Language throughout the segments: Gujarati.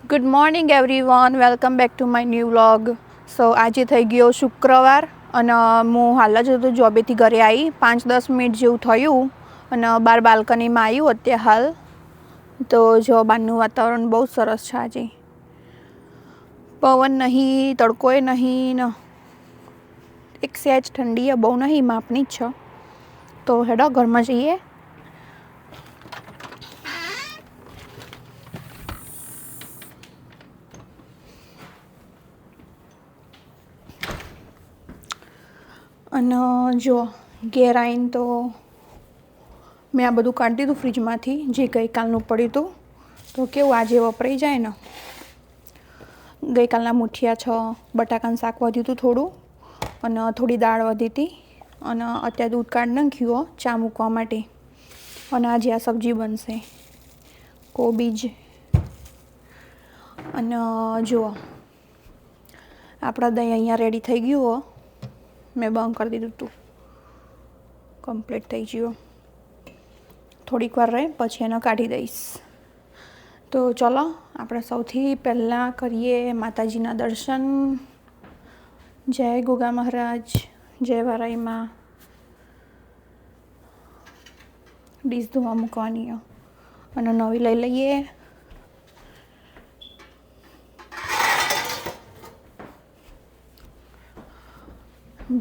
Good morning everyone, welcome back to my new vlog. So આજે થઈ ગયો શુક્રવાર અને હું હાલ જ તો જોબેથી ઘરે આવી 5-10 મિનિટ જેવું થયું અને બહાર બાલ્કનીમાં આવ્યું અત્યારે હાલ. તો જો બહારનું વાતાવરણ બહુ સરસ છે. આજે પવન નહીં, તડકોય નહીં ને એક સહેજ ઠંડી બહુ નહીં, માપની જ છે. તો હેડો ઘરમાં જઈએ. અને જો ઘેર આવીને તો મેં આ બધું કાઢી દીધું ફ્રીજમાંથી, જે ગઈકાલનું પડ્યું હતું. તો કેવું આજે વપરાઈ જાય ને. ગઈકાલના મુઠિયા છે, બટાકાનું શાક વધ્યું હતું થોડું અને થોડી દાળ વધી હતી અને અત્યારે દૂધ કાઢી નાખ્યું ચા મૂકવા માટે. અને આજે આ સબ્જી બનશે, કોબીજ. અને જુઓ આપણા દહીં અહીંયા રેડી થઈ ગયું. મેં બંધ કરી દીધું હતું, કમ્પ્લીટ થઈ ગયું. થોડીક વાર રહે પછી એને કાઢી દઈશ. તો ચલો આપણે સૌથી પહેલાં કરીએ માતાજીના દર્શન. જય ગોગા મહારાજ, જય વારાઈમાં. ડીશ ધોવા મૂકવાની અને નવી લઈ લઈએ.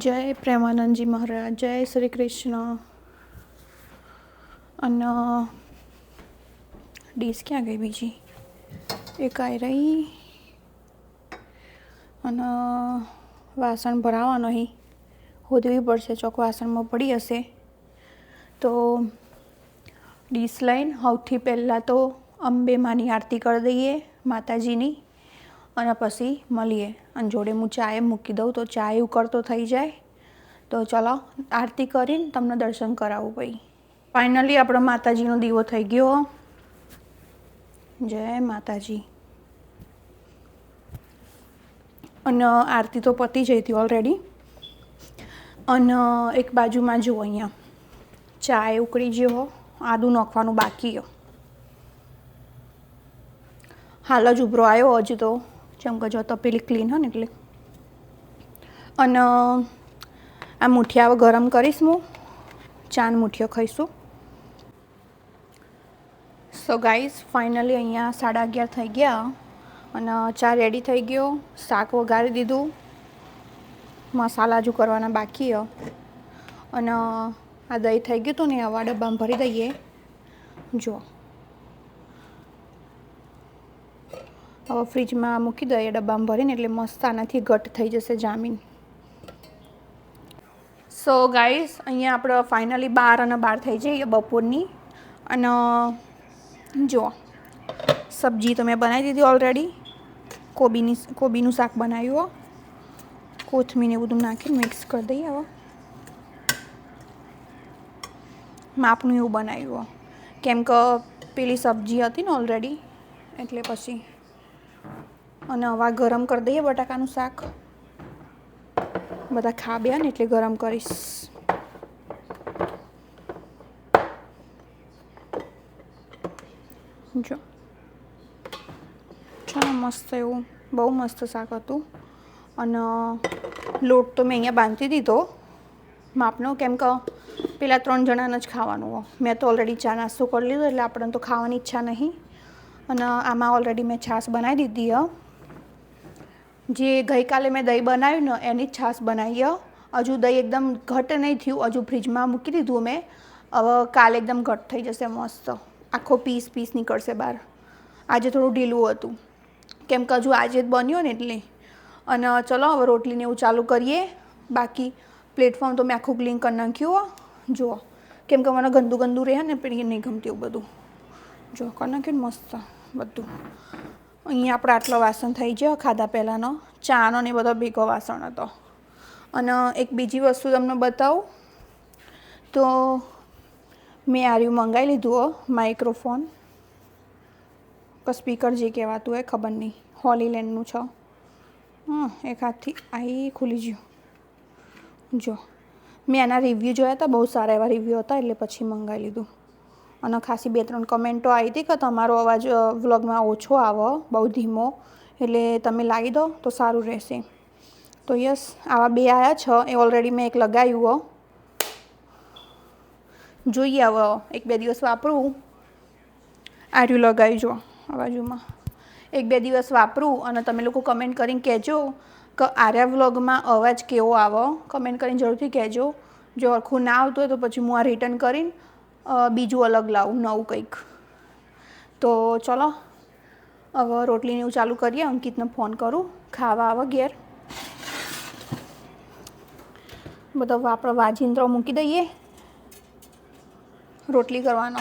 જય પ્રેમાનંદજી મહારાજ, જય શ્રી કૃષ્ણ. અને ડીશ ક્યાં ગઈ બીજી? એક આવી રહી. અને વાસણ ભરાવાનો અહીં હોદવી પડશે, ચોક વાસણમાં પડી હશે. તો ડીશ લઈને સૌથી પહેલાં તો અંબે માની આરતી કરી દઈએ માતાજીની અને પછી મળીએ. અને જોડે હું ચાય મૂકી દઉં તો ચાય ઉકળતો થઈ જાય. તો ચલો આરતી કરીને તમને દર્શન કરાવું. ભાઈ ફાઇનલી આપણો માતાજીનો દીવો થઈ ગયો. જય માતાજી. અને આરતી તો પતી જઈ હતી ઓલરેડી. અને એક બાજુમાં જુઓ અહીંયા ચાય ઉકળી ગયો, આદું નાખવાનું બાકી. હાલ જ ઉભરો આવ્યો હજુ તો, જેમ કે જો તપેલી ક્લીન હોય ને એટલે. અને આ મુઠિયા ગરમ કરીશ, હું ચાન મુઠિયો ખાઈશું. સો ગાઈસ ફાઇનલી અહીંયા 11:30 થઈ ગયા અને ચા રેડી થઈ ગયો. શાક વઘારી દીધું, મસાલા હજુ કરવાના બાકી. અને આ દહીં થઈ ગયું હતું ને, આવા ડબ્બામાં ભરી દઈએ. જુઓ હવે ફ્રીજમાં મૂકી દઈએ ડબ્બામાં ભરીને, એટલે મસ્ત આનાથી ઘટ થઈ જશે જામીન. સો ગાઈસ અહીંયા આપણે ફાઇનલી 12 થઈ જઈએ બપોરની. અને જુઓ સબ્જી તો મેં બનાવી દીધી ઓલરેડી. કોબીનું શાક બનાવ્યું, કોથમીર ને બધું નાખીને મિક્સ કરી દઈએ. હવે માપનું એવું બનાવ્યું કેમ કે પેલી સબ્જી હતી ને ઓલરેડી, એટલે પછી. અને હવે ગરમ કરી દઈએ બટાકાનું શાક. બધા ખાબ્યા ને એટલે ગરમ કરીશ. જો ચાલો મસ્ત એવું, બહુ મસ્ત શાક હતું. અને લોટ તો મેં અહીંયા બાંધી દીધો માપનો, કેમ કે પેલા 3 જણાને જ ખાવાનું. મેં તો ઓલરેડી ચા નાસ્તો કરી લીધો એટલે આપણને તો ખાવાની ઈચ્છા નહીં. અને આમાં ઓલરેડી મેં છાશ બનાવી દીધી. જે ગઈકાલે મેં દહીં બનાવ્યું ને એની જ છાશ બનાવી. હજુ દહીં એકદમ ઘટ નહીં થયું, હજુ ફ્રીજમાં મૂકી દીધું મેં. હવે કાલે એકદમ ઘટ થઈ જશે મસ્ત, આખો પીસ નીકળશે બહાર. આજે થોડું ઢીલું હતું કેમ કે હજુ આજે જ બન્યો ને એટલે. અને ચલો હવે રોટલીને એવું ચાલુ કરીએ. બાકી પ્લેટફોર્મ તો મેં આખું ક્લીન કરી નાખ્યું. જુઓ કેમ કે મને ગંદુ રહે ને, પેલી નહીં ગમતી એવું બધું. જો કરી નાખ્યું ને મસ્ત બધું. અહીંયા આપણે આટલો વાસણ થઈ ગયો ખાધા પહેલાંનો. ચાનો ને બધો ભેગો વાસણ હતો. અને એક બીજી વસ્તુ તમને બતાવું તો મેં આર્યું મંગાવી લીધું માઇક્રોફોન કે સ્પીકર જે કહેવાતું હોય ખબર નહીં, હોલીલેન્ડનું છે. એક હાથથી આ ખુલી ગયું. જો મેં એના રિવ્યૂ જોયા હતા, બહુ સારા એવા રિવ્યૂ હતા એટલે પછી મંગાવી લીધું. અને ખાસી 2-3 કમેન્ટો આવી હતી કે તમારો અવાજ વ્લોગમાં ઓછો આવે, બહુ ધીમો, એટલે તમે લાવી દો તો સારું રહેશે. તો યસ, આવા 2 આવ્યા છે. એ ઓલરેડી મેં એક લગાવ્યું. જોઈએ હવે 1-2 દિવસ વાપરું. આર્યું લગાવી જો આ બાજુમાં 1-2 દિવસ વાપરું અને તમે લોકો કમેન્ટ કરીને કહેજો કે આર્યા વ્લોગમાં અવાજ કેવો આવો. કમેન્ટ કરીને જરૂરથી કહેજો. જો આખું ના આવતું હોય તો પછી હું આ રિટર્ન કરીને બીજું અલગ લાવું, નવું કંઈક. તો ચલો હવે રોટલીને એવું ચાલુ કરીએ. અંકિતને ફોન કરું, ખાવા આવે ઘેર. બધા આપણે વાજીંત્રો મૂકી દઈએ રોટલી કરવાનો.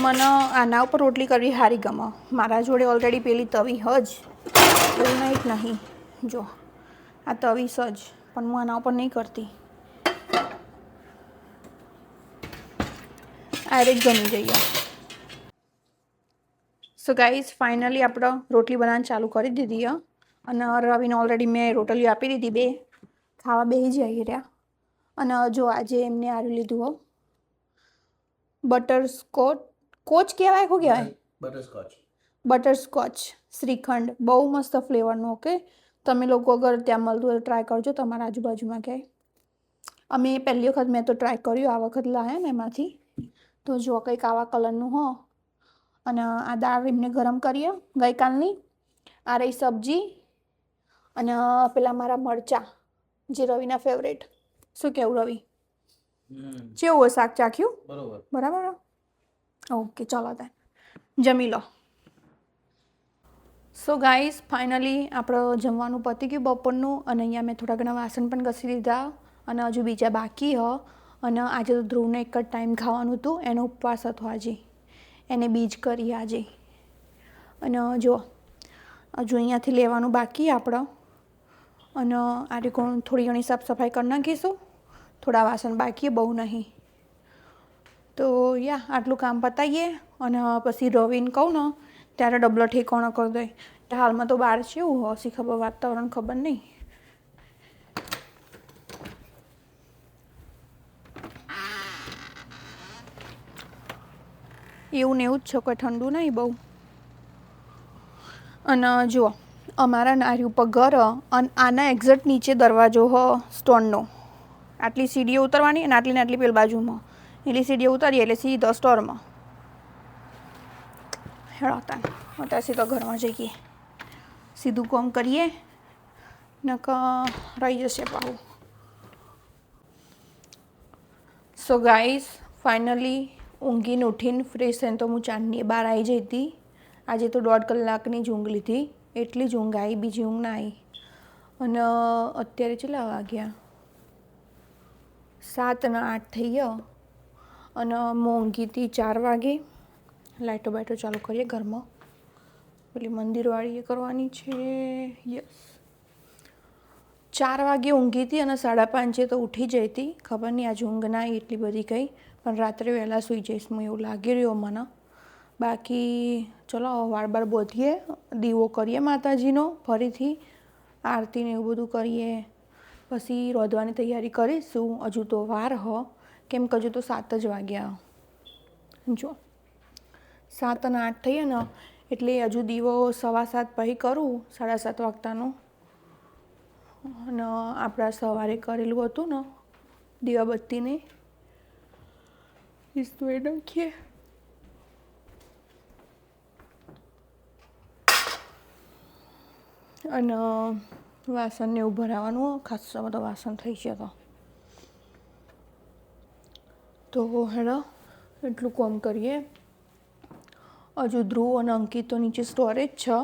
મને આના ઉપર રોટલી કરવી સારી ગમે. મારા જોડે ઓલરેડી પેલી તવી જ એવું નહીં. જો આ તવી જ, પણ હું આના ઉપર નહીં કરતી. ડાયરેક્ટ જમી જઈએ. સો ગાઈઝ, ફાઇનલી આપણે રોટલી બનાવવાનું ચાલુ કરી દીધી. અને રવિને ઓલરેડી મેં રોટલીઓ આપી દીધી. 2 ખાવા બેસી જઈ રહ્યા. અને જો આજે એમને આરું લીધું બટરસ્કોચ કહેવાય, શું કહેવાય? બટરસ્કોચ શ્રીખંડ. બહુ મસ્ત ફ્લેવરનું. ઓકે, તમે લોકો અગર ત્યાં મળતું હોય તો ટ્રાય કરજો તમારા આજુબાજુમાં ક્યાંય. અમે પહેલી વખત મેં તો ટ્રાય કર્યું, આ વખત લાવ્યા ને એમાંથી. તો જો કંઈક આવા કલરનું હો. અને આ દાળ એમને ગરમ કરીએ ગઈકાલની. આ રહી સબ્જી. અને પેલા મારા મરચાં, જે રવિના ફેવરેટ. શું કહેવું રવિ? કેવું હોય શાક? ચાખ્યું? બરાબર. ઓકે, ચાલો તાર જમી લો. સો ગાઈઝ, ફાઇનલી આપણે જમવાનું પતી ગયું બપોરનું. અને અહીંયા મેં થોડા ઘણા વાસણ પણ ઘસી દીધા. અને હજુ બીજા બાકી હ. અને આજે તો ધ્રુવને એક જ ટાઈમ ખાવાનું હતું. એનો ઉપવાસ હતો આજે. એને બીજ કરી આજે. અને જો હજુ અહીંયાથી લેવાનું બાકી આપણે. અને આજે થોડી ઘણી સાફ સફાઈ કરી નાખીશું. થોડા વાસણ બાકી, બહુ નહીં. તો આટલું કામ પતાવીએ. અને પછી રવિને કહું ને ત્યારે ડબલો ઠેકાણો કરી દે. હાલમાં તો બહાર છે એવું હશે ખબર, વાતાવરણ ખબર નહીં. એવું ને એવું જ છે, કોઈ ઠંડુ નહીં બહુ. અને જુઓ, અમારા નારી ઉપર ઘર અને આના એક્ઝેક્ટ નીચે દરવાજો સ્ટોરનો. આટલી સીડીઓ ઉતરવાની અને આટલી ને આટલી પેલી બાજુમાં. એટલી સીડીઓ ઉતારીએ એટલે સીધો સ્ટોરમાં. હેળો તાન અત્યારે સીધો ઘરમાં જઈએ. સીધું કામ કરીએ નકર રહી જશે પાછું. સો ગાઈઝ, ફાઇનલી ઊંઘીને ઉઠીને ફ્રેશ થઈને તો હું ચાંદની બહાર આવી જઈ હતી. આજે તો 1.5 કલાકની જ ઊંઘ લીધી. એટલી જ ઊંઘ આવી, બીજી ઊંઘ ના આવી. અને અત્યારે કેટલા વાગ્યા? 7 અને 8 થઈ ગયા. અને હું ઊંઘી હતી 4 વાગે. લાઇટો બાઇટો ચાલુ કરીએ ઘરમાં. પેલી મંદિરવાળી એ કરવાની છે. યસ, 4 વાગે ઊંઘી હતી અને 5:30 તો ઉઠી જઈ હતી. ખબર નહીં આજે ઊંઘ ના આવી એટલી બધી કંઈ. પણ રાત્રે વહેલા સૂઈ જઈશ હું, એવું લાગી રહ્યું મને. બાકી ચલો વાળ બાર બોધીએ, દીવો કરીએ માતાજીનો ફરીથી, આરતીને એવું બધું કરીએ. પછી રોધવાની તૈયારી કરીશું. હજુ તો વાર કેમ કે હજુ તો 7 જ વાગ્યા. જો 7 અને 8 થઈએ ને એટલે હજુ દીવો 7:15 પછી કરું, 7:30 વાગતાનો. અને આપણા સવારે કરેલું હતું ને દીવાબત્તીને એ નાખીએ. અને વાસણને એવું ભરાવાનું, ખાસા બધા વાસણ થઈ ગયા. તો હેડો એટલું કામ કરીએ. હજુ ધ્રુવ અને અંકિત તો નીચે સ્ટોરેજ છે.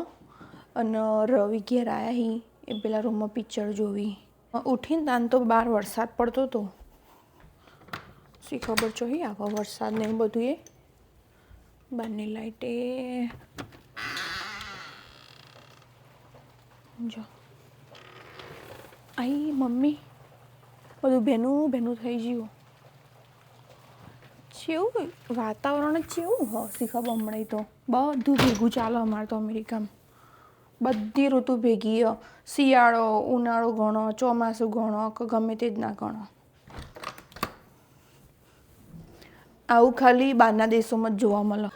અને રવિ ઘેર આવ્યા હી એ પેલા રૂમમાં પિક્ચર જોવી. ઉઠીને તાન તો બહાર વરસાદ પડતો હતો. શી ખબર ચોહી આવો વરસાદ ને એવું બધું. એ બહારની લાઈટે જો આઈ મમ્મી બધું ભેનું ભેનું થઈ ગયું. કેવું વાતાવરણ જ કેવું શી ખબર. હમણાં તો બધું ભેગું ચાલે અમારે તો અમેરિકામાં. બધી ઋતુ ભેગી. શિયાળો, ઉનાળો ગણો, ચોમાસું ગણો કે ગમે તે જ ના ગણો. આવું ખાલી બહારના દેશોમાં જ જોવા મળે.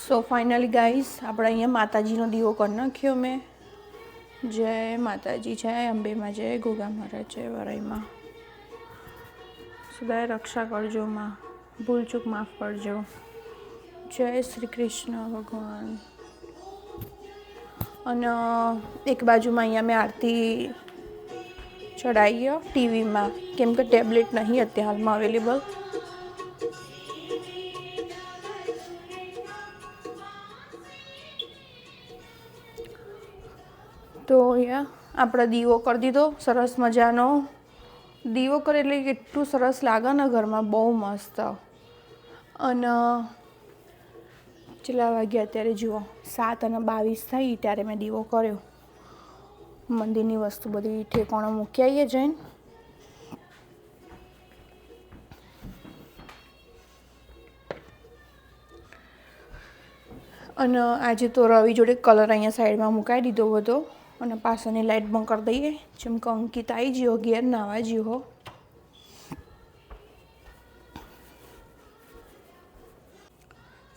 સો ફાઇનલી ગાઈસ આપણે અહીંયા માતાજીનો દીવો કરી નાખ્યો મેં. જય માતાજી, જય અંબેમાં, જય ગોગા મહારાજ, જય વરાઈમાં. સદાય રક્ષા કરજો માં, ભૂલચૂક માફ કરજો. જય શ્રી કૃષ્ણ ભગવાન. અને એક બાજુમાં અહીંયા મેં આરતી ચડાવી ટીવીમાં, કેમ કે ટેબ્લેટ નહીં અત્યારે હાલમાં અવેલેબલ. તો અહીંયા આપણે દીવો કરી દીધો સરસ મજાનો. દીવો કરે એટલે કેટલું સરસ લાગે ને ઘરમાં, બહુ મસ્ત. અને કેટલા વાગ્યા અત્યારે જુઓ 7:22 થઈ ત્યારે મેં દીવો કર્યો. મંદિરની વસ્તુ બધી ઠેકાણો મૂકી આવીએ જઈને. અને આજે તો રવિ જોડે કલર અહીંયા સાઈડમાં મુકાઈ દીધો બધો. અને પાછળની લાઇટ બંધ કરી દઈએ, જેમ કે અંકિત આવી ગયો ઘેર નાવા જેવો.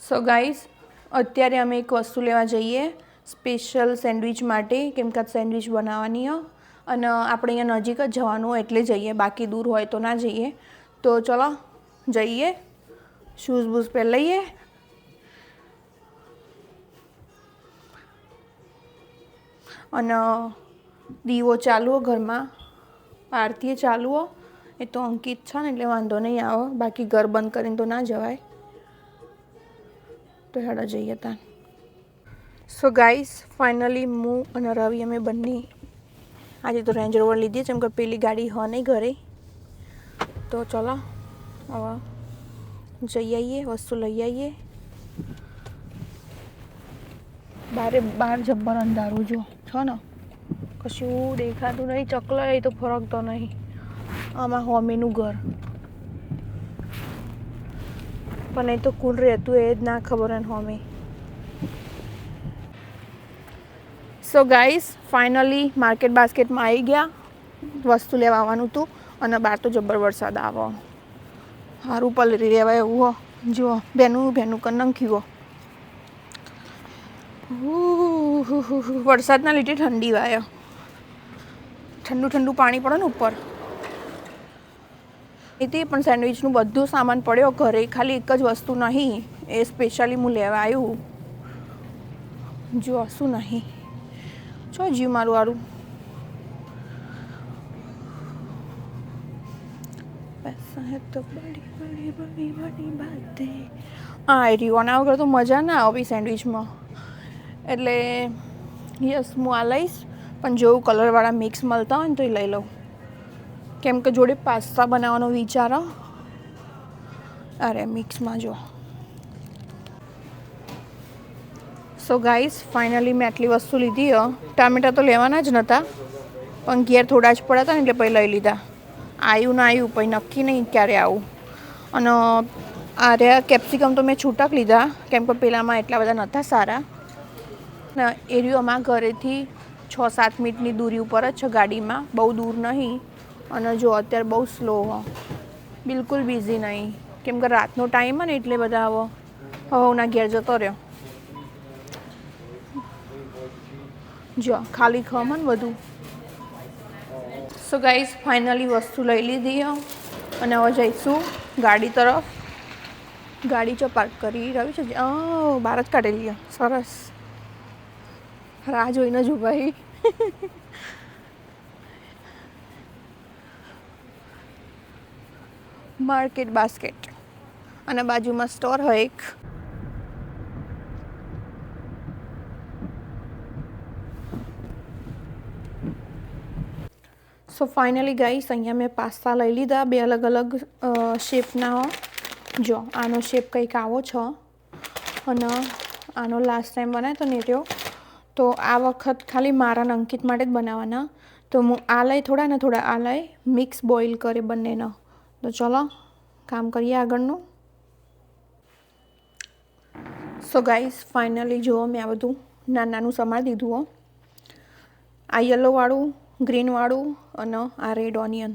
સો ગાઈસ અત્યારે અમે એક વસ્તુ લેવા જઈએ સ્પેશિયલ સેન્ડવિચ માટે, કેમ કે સેન્ડવિચ બનાવવાની હોય અને આપણે અહીંયા નજીક જ જવાનું હોય એટલે જઈએ, બાકી દૂર હોય તો ના જઈએ. તો ચલો જઈએ, શૂઝ બૂઝ પહેરી લઈએ. અને દીવો ચાલુ ઘરમાં, આરતી ચાલુ. એ તો અંકિત છે ને એટલે વાંધો નહીં આવે, બાકી ઘર બંધ કરીને તો ના જવાય. તો હેડા જઈએ ત્યાં. સો ગાઈસ ફાઇનલી હું અને રવિ અમે બંને આજે તો રેન્જ રોવર લીધી, જેમ કે પેલી ગાડી હોય નહીં ઘરે. તો ચલો હવે જઈ આવીએ, વસ્તુ લઈ આવીએ. બહાર જબ્બર અંધારું જો છો ને, કશું દેખાતું નહીં. ચકલા એ તો ફરકતો નહીં. આમાં હોમીનું ઘર પણ એ તો કુલ રહેતું એ જ ના ખબર ને હોમી. સો ગાઈસ ફાઇનલી માર્કેટ બાસ્કેટમાં આવી ગયા, વસ્તુ લેવા આવવાનું હતું. અને બહાર તો જબ્બર વરસાદ આવો, સારું પલરી રહેવાય એવું હો. જુઓ ભેનું કર નાખ્યું. વરસાદના લીધે ઠંડી વાય, ઠંડુ પાણી પડે ને ઉપર. એથી પણ સેન્ડવિચનું બધું સામાન પડ્યો ઘરે, ખાલી એક જ વસ્તુ નહીં, એ સ્પેશિયલી હું લેવા આવ્યું. જો શું નહીં, જો જીવ મારું વાળું. હા એ રીવાના વગર તો મજા ના આવે સેન્ડવિચમાં. એટલે યસ હું આ લઈશ, પણ જેવું કલરવાળા મિક્સ મળતા હોય ને તો એ લઈ લઉં, કેમ કે જોડે પાસ્તા બનાવવાનો વિચાર. અરે મિક્સમાં જો. સો ગાઈસ ફાઇનલી મેં આટલી વસ્તુ લીધી. ટામેટા તો લેવાના જ નહોતા, પણ ઘેર થોડા જ પડ્યા હતા ને એટલે પછી લઈ લીધા. આવ્યું ના આવ્યું પછી નક્કી નહીં ક્યારે આવું. અને આરે કેપ્સિકમ તો મેં છૂટક લીધા, કેમ કે પેલામાં એટલા બધા નહોતા સારા. ને એરિયો અમારા ઘરેથી 6-7 મિનિટની દૂરી ઉપર જ છે ગાડીમાં, બહુ દૂર નહીં. અને જો અત્યારે બહુ સ્લો હો, બિલકુલ બિઝી નહીં, કેમ કે રાતનો ટાઈમ હોય ને એટલે બધા હવના ઘેર જતો રહ્યો. જો ખાલી ખમણ બધું. સો ગાઈસ ફાઇનલી વસ્તુ લઈ લીધી અને હવે જઈશું ગાડી તરફ. ગાડી જો પાર્ક કરી રહ્યું છે, બહાર જ કાઢેલી. સરસ, રાહ જોઈને જ ઉભાઈ. માર્કેટ બાસ્કેટ અને બાજુમાં સ્ટોર હોય એક. સો ફાઇનલી ગાઈસ અહીંયા મેં પાસ્તા લઈ લીધા, 2 અલગ અલગ શેપના. જો આનો શેપ કંઈક આવો છે અને આનો લાસ્ટ ટાઈમ બનાવ્યો તો ને રહ્યો. તો આ વખત ખાલી મારા અંકિત માટે જ બનાવવાના. તો હું આ લઈ થોડા ને થોડા આ લઈ, મિક્સ બોઇલ કરે બંનેનો. તો ચલો કામ કરીએ આગળનું. સો ગાઈસ ફાઇનલી જુઓ મેં આ બધું નાનું સમારી દીધું. આ યલોવાળું, ગ્રીનવાળું અને આ રેડ ઓનિયન.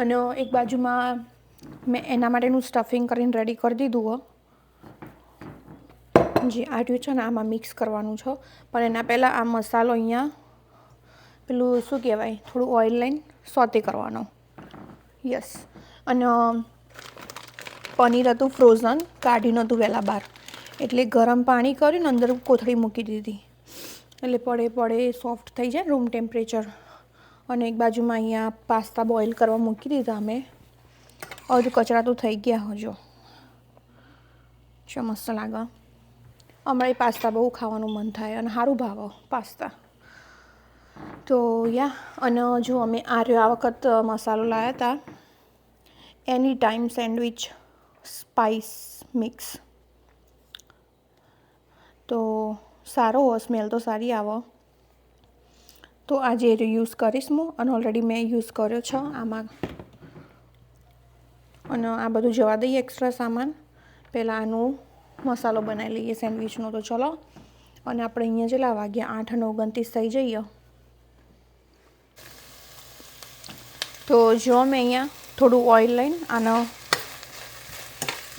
અને એક બાજુમાં મેં એના માટેનું સ્ટફિંગ કરીને રેડી કરી દીધું હો. જે આ રહ્યું છે ને આમાં મિક્સ કરવાનું છે, પણ એના પહેલાં આ મસાલો અહીંયા પેલું શું કહેવાય થોડું ઓઇલ લઈને સોતે કરવાનો. યસ. અને પનીર હતું ફ્રોઝન, કાઢી નહોતું વહેલા બહાર, એટલે ગરમ પાણી કરીને અંદર કોથળી મૂકી દીધી, એટલે પડે સોફ્ટ થઈ જાય રૂમ ટેમ્પરેચર. અને એક બાજુમાં અહીંયા પાસ્તા બોઇલ કરવા મૂકી દીધા અમે. અધ કચરા તો થઈ ગયા હજો. જો મસ્ત લાગે. અમારે પાસ્તા બહુ ખાવાનું મન થાય અને સારું ભાવે પાસ્તા. તો અને જો અમે આ વખત મસાલો લાવ્યા હતા એની ટાઈમ સેન્ડવિચ સ્પાઇસ મિક્સ. તો સારો હોય, સ્મેલ તો સારી આવે. તો આજે યુઝ કરીશ હું, અને ઓલરેડી મેં યુઝ કર્યો છે આમાં. અને આ બધું જવા દઈએ એક્સ્ટ્રા સામાન. પહેલાં આનું મસાલો બનાવી લઈએ સેન્ડવિચનો. તો ચલો. અને આપણે અહીંયા જેટલા વાગ્યા 8:29 થઈ જઈએ. તો જો મેં અહીંયા થોડું ઓઇલ લઈને આનો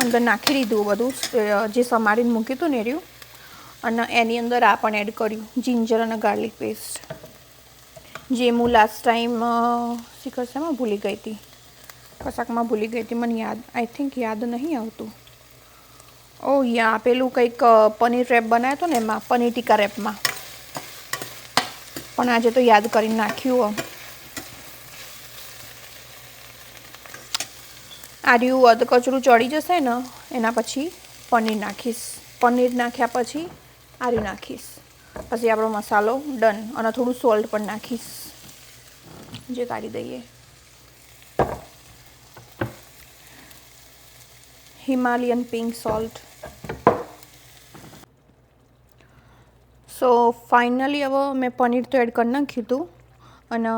અંદર નાખી દીધું બધું જે સમારીને મૂક્યું હતું ને રહ્યું. અને એની અંદર આ પણ એડ કર્યું જિંજર અને ગાર્લિક પેસ્ટ, જે હું લાસ્ટ ટાઈમ શેમાં ભૂલી ગઈ હતી, કશાકમાં ભૂલી ગઈ હતી, મને આઈ થિંક યાદ નહીં આવતું. પેલું કંઈક પનીર રેપ બનાવ્યો હતો ને એમાં, પનીર ટીકા રેપમાં. પણ આજે તો યાદ કરીને નાખ્યું. આ રહ્યું અધ કચરું ચડી જશે ને એના પછી પનીર નાખીશ. પનીર નાખ્યા પછી આરી નાખીશ. પછી આપણો મસાલો ડન. અને થોડું સોલ્ટ પણ નાખીશ, જે કાઢી દઈએ. Himalayan pink salt. So finally હવે મેં પનીર તો એડ કરી નાખ્યું હતું. અને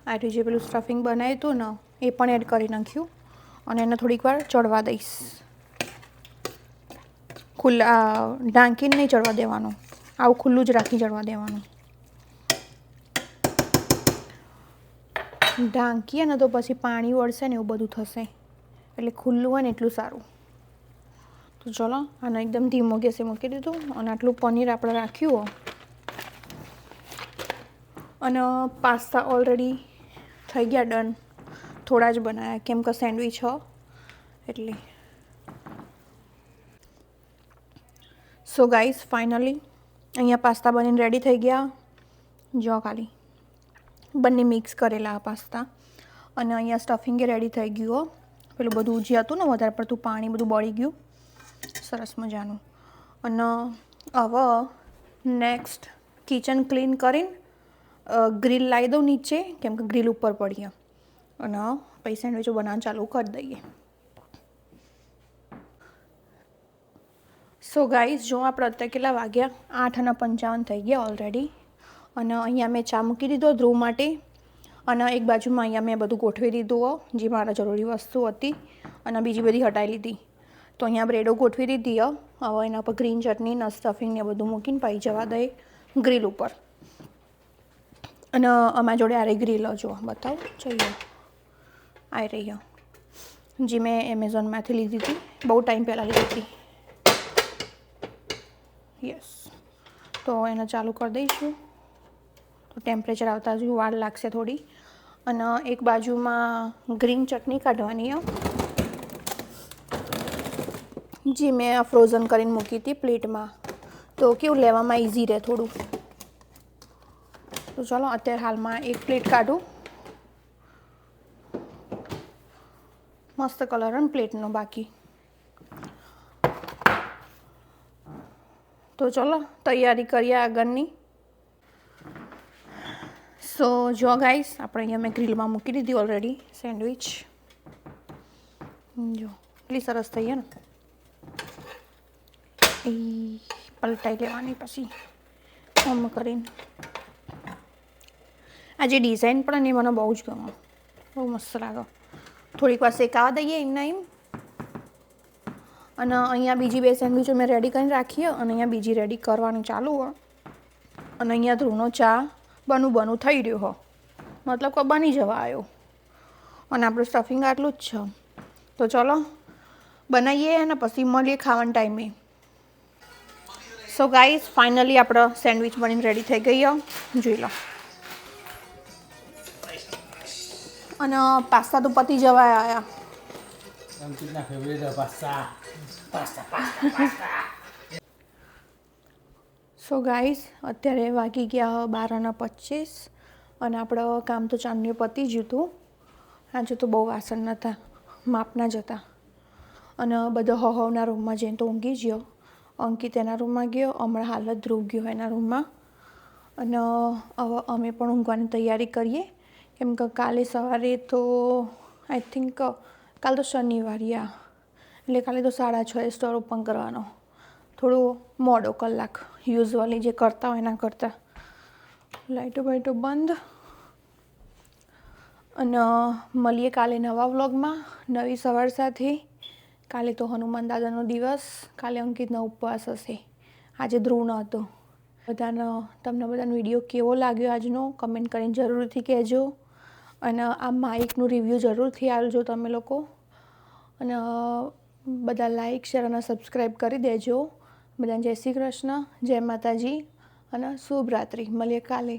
આ જે પેલું સ્ટફિંગ બનાવ્યું હતું ને એ પણ એડ કરી નાખ્યું. અને એને થોડીક વાર ચડવા દઈશ. ઢાંકીને નહીં ચડવા દેવાનું, આવું ખુલ્લું જ રાખી ચડવા દેવાનું. ઢાંકીએ ને તો પછી પાણી વળશે ને એવું બધું થશે, એટલે ખુલ્લું હોય ને એટલું સારું. તો ચલો આને એકદમ ધીમો ગેસે મૂકી દીધું. અને આટલું પનીર આપણે રાખ્યું. અને પાસ્તા ઓલરેડી થઈ ગયા ડન. થોડા જ બનાવ્યા કેમ કે સેન્ડવિચ હોય એટલે. સો ગાઈસ ફાઇનલી અહીંયા પાસ્તા બનીને રેડી થઈ ગયા. જો ખાલી બંને મિક્સ કરેલા પાસ્તા. અને અહીંયા સ્ટફિંગ રેડી થઈ ગયું. પેલું બધું જે હતું ને વધારે પડતું પાણી બધું બળી ગયું, સરસ મજાનું. અને હવે નેક્સ્ટ કિચન ક્લીન કરીને ગ્રીલ લાવી દઉં નીચે, કેમ કે ગ્રીલ ઉપર પડીએ. અને પછી સેન્ડવિચો બનાવવાનું ચાલુ કરી દઈએ. સો ગાઈસ જો આપણે અત્યારે કેટલા વાગ્યા 8:55 થઈ ગયા ઓલરેડી. અને અહીંયા મેં ચા મૂકી દીધો ધ્રુવ માટે. અને એક બાજુમાં અહીંયા મેં બધું ગોઠવી દીધું જે મારા જરૂરી વસ્તુ હતી, અને બીજી બધી હટાવી લીધી. તો અહીંયા બ્રેડો ગોઠવી દીધી. હવે એના પર ગ્રીન ચટણી ને સ્ટફિંગ ને બધું મૂકીને પછી જવા દઈએ ગ્રીલ ઉપર. અને અમારા જોડે આ રહી ગ્રીલ, જો બતાવો જોઈએ આ રહી, જે મેં એમેઝોનમાંથી લીધી હતી, બહુ ટાઈમ પહેલાં લીધી હતી. યસ. તો એને ચાલુ કરી દઈશું. તો ટેમ્પરેચર આવતા હજુ વાર લાગશે થોડી. અને એક બાજુમાં ગ્રીન ચટણી કાઢવાની, જે મેં ફ્રોઝન કરીને મૂકી હતી પ્લેટમાં, તો કેવું લેવામાં ઇઝી રહે થોડું. તો ચાલો અત્યારે હાલમાં એક પ્લેટ કાઢું. મસ્ત કલર અને પ્લેટનો બાકી. તો ચલો તૈયારી કરીએ આગળની. સો જો ગાઈસ આપણે અહીંયા મેં ગ્રીલમાં મૂકી દીધી ઓલરેડી સેન્ડવિચ. જો એટલી સરસ થઈ ને, એ પલટાઈ લેવાની પછી આમ કરીને. આ જે ડિઝાઇન પણ એ મને બહુ જ ગમે, બહુ મસ્ત લાગે. થોડીક વાર શેકાવા દઈએ એમના એમ. અને અહીંયા બીજી બે સેન્ડવિચો મેં રેડી કરીને રાખીએ. અને અહીંયા બીજી રેડી કરવાનું ચાલુ હોય. અને અહીંયા ધ્રુવનો ચા બનું થઈ રહ્યો હો, મતલબ કે બની જવા આવ્યો. અને આપણું સ્ટફિંગ આટલું જ છે. તો ચલો બનાવીએ અને પછી મળીએ ખાવાના ટાઈમે. સો ગાઈસ ફાઇનલી આપણો સેન્ડવિચ બનીને રેડી થઈ ગઈ જોઈ લો. અને પાસ્તા તો પતી જવા આવ્યા. અંકિતના ફેવરેટ પાસ્તા. સો ગાઈસ અત્યારે વાગી ગયા 12:25 અને આપણું કામ તો ચાંદની પતી ગયું હતું. આજે તો બહુ વાસણ નહોતા, માપના જ હતા. અને બધો હવના રૂમમાં જઈને તો ઊંઘી ગયો. અંકિત એના રૂમમાં ગયો, હમણાં હાલ જ ધ્રુવ ગયો એના રૂમમાં. અને હવે અમે પણ ઊંઘવાની તૈયારી કરીએ, કેમ કે કાલે સવારે તો આઈ થિંક કાલે તો શનિવાર એટલે કાલે તો 6:30 સ્ટોર ઓપન કરવાનો. થોડો મોડો કલાક યુઝવલી જે કરતા હોય એના કરતાં. લાઇટો બંધ. અને મળીએ કાલે નવા વ્લોગમાં નવી સવાર સાથે. કાલે તો હનુમાન દાદાનો દિવસ, કાલે અંકિતનો ઉપવાસ હશે, આજે ધ્રુવનો હતો. તમને બધાનો વિડીયો કેવો લાગ્યો આજનો કમેન્ટ કરીને જરૂરથી કહેજો. અને આ માઇકનું રિવ્યૂ જરૂરથી આપજો તમે લોકો. અને બધા લાઈક શેર અને સબસ્ક્રાઈબ કરી દેજો. બધાને જય શ્રી કૃષ્ણ, જય માતાજી અને શુભ રાત્રિ. મળીએ કાલે.